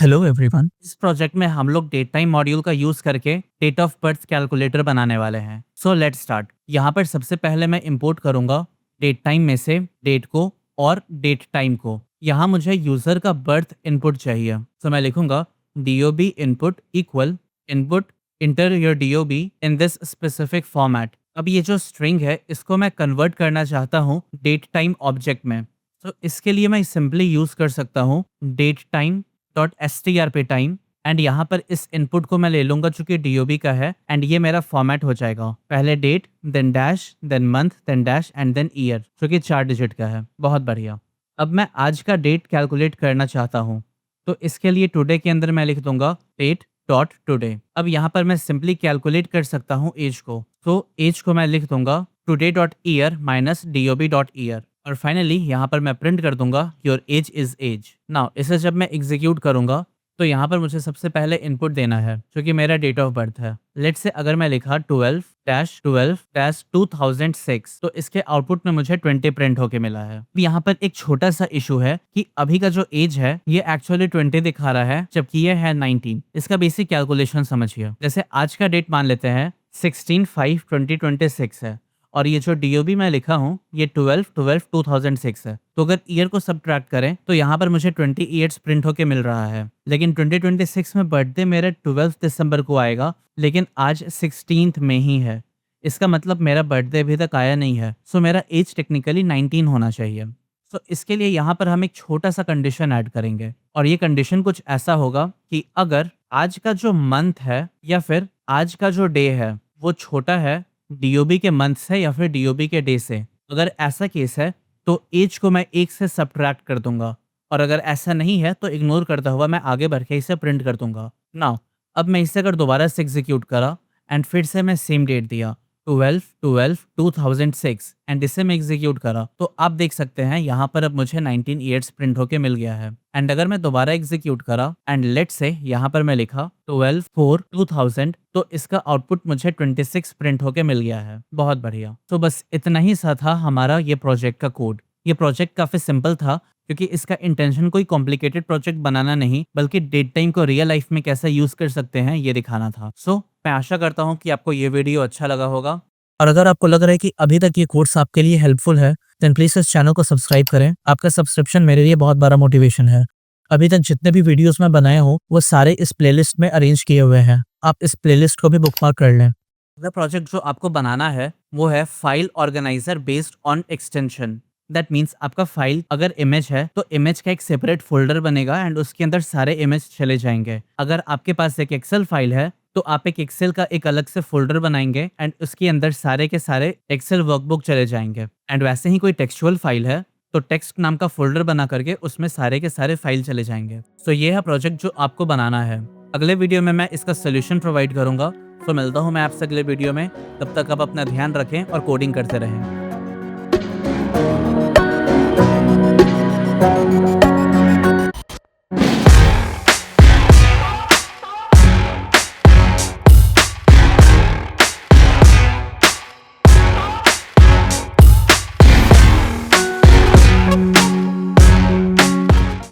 Hello everyone. इस project में हम लोग डेट टाइम मॉड्यूल का यूज करके डेट ऑफ बर्थ कैलकुलेटर बनाने वाले हैं। So let's start. यहाँ पर सबसे पहले मैं इंपोर्ट करूंगा डेट टाइम में से डेट को और डेट टाइम को। यहाँ मुझे यूजर का बर्थ इनपुट चाहिए। सो मैं लिखूंगा DOB input equal input inter your DOB in this specific format. अब ये जो स्ट्रिंग है इसको मैं कन्वर्ट करना चाहता हूँ डेट टाइम ऑब्जेक्ट में। तो इसके लिए मैं सिंपली यूज कर सकता हूँ डेट टाइम डॉट str पे टाइम एंड यहाँ पर इस इनपुट को मैं ले लूंगा चूंकि DOB का है एंड ये मेरा फॉर्मेट हो जाएगा। पहले date, then dash, then month, then dash and then year, जो कि 4 डिजिट का है। बहुत बढ़िया। अब मैं आज का डेट कैलकुलेट करना चाहता हूँ, तो इसके लिए टुडे के अंदर मैं लिख दूंगा डेट डॉट टुडे। अब यहाँ पर मैं सिंपली कैलकुलेट कर सकता हूँ एज को, तो एज को मैं लिख दूंगा today dot year minus DOB dot year. और फाइनली यहाँ पर मैं प्रिंट कर दूंगा your age is age. Now इसे जब मैं एग्जीक्यूट करूंगा तो यहाँ पर मुझे सबसे पहले इनपुट देना है जो कि मेरा डेट ऑफ बर्थ है। लेट्स से अगर मैं लिखा 12-12-2006 तो इसके आउटपुट में मुझे 20 प्रिंट होके मिला है। अब यहाँ पर एक छोटा सा इशू है कि अभी का जो एज है ये एक्चुअली 20 दिखा रहा है जबकि ये है 19। इसका बेसिक कैलकुलेशन समझिए। जैसे आज का डेट मान लेते हैं 16/5/2026 है और ये जो DOB मैं लिखा हूँ ये 12/12/2006 है। तो अगर ईयर को सब्ट्रैक्ट करें तो यहाँ पर मुझे 20 ईयर्स प्रिंट होके मिल रहा है। लेकिन 2026 में बर्थडे मेरा 12 दिसंबर को आएगा, लेकिन आज 16 में ही है। इसका मतलब मेरा बर्थडे अभी तक आया नहीं है। सो मेरा एज टेक्निकली 19 होना चाहिए। सो इसके लिए यहाँ पर हम एक छोटा सा कंडीशन ऐड करेंगे और ये कंडीशन कुछ ऐसा होगा कि अगर आज का जो मंथ है या फिर आज का जो डे है वो छोटा है DOB के मंथ से या फिर DOB के डे से, अगर ऐसा केस है तो एज को मैं 1 से सब्ट्रैक्ट कर दूंगा और अगर ऐसा नहीं है तो इग्नोर करता हुआ मैं आगे बढ़ के इसे प्रिंट कर दूंगा। नाउ अब मैं इसे अगर दोबारा से एग्जीक्यूट करा एंड फिर से मैं सेम डेट दिया 12/12/2006 एंड इसे मैं एग्जीक्यूट करा तो आप देख सकते हैं यहाँ पर अब मुझे 19 ईयर्स प्रिंट होके मिल गया है। एंड अगर मैं दोबारा एग्जीक्यूट करा एंड लेट से यहाँ पर मैं लिखा 12/4/2000 तो इसका आउटपुट मुझे 26 प्रिंट होके मिल गया है। बहुत बढ़िया। तो बस इतना ही सा था हमारा ये प्रोजेक्ट का कोड। ये प्रोजेक्ट काफी सिंपल था क्योंकि इसका इंटेंशन कोई कॉम्प्लिकेटेड प्रोजेक्ट बनाना नहीं बल्कि डेट टाइम को रियल लाइफ में कैसे यूज कर सकते हैं ये दिखाना था। सो मैं आशा करता हूँ कि आपको ये वीडियो अच्छा लगा होगा। और अगर आपको लग रहा है कि अभी तक ये कोर्स आपके लिए हेल्पफुल है देन प्लीज इस चैनल को सब्सक्राइब करें। आपका सब्सक्रिप्शन मेरे लिए बहुत बड़ा मोटिवेशन है। अभी तक जितने भी वीडियोस मैं बनाया हूँ वो सारे इस प्लेलिस्ट में अरेंज किए हुए हैं। आप इस प्लेलिस्ट को भी बुकमार्क कर लें। अगला प्रोजेक्ट जो आपको बनाना है वो है file organiser based on extension. That means आपका फाइल अगर इमेज है तो इमेज का एक सेपरेट फोल्डर बनेगा एंड उसके अंदर सारे इमेज चले जाएंगे। अगर आपके पास एक एक्सेल फाइल है तो आप एक एक्सेल का एक अलग से फोल्डर बनाएंगे एंड उसके अंदर सारे के सारे एक्सेल वर्कबुक चले जाएंगे। एंड वैसे ही कोई टेक्सचुअल फाइल है तो टेक्स्ट नाम का फोल्डर बना करके उसमें सारे के सारे फाइल चले जाएंगे। सो ये है प्रोजेक्ट जो आपको बनाना है। अगले वीडियो में मैं इसका सोल्यूशन प्रोवाइड करूंगा। तो मिलता हूँ मैं आपसे अगले वीडियो में। तब तक आप अपना ध्यान रखें और कोडिंग करते रहें।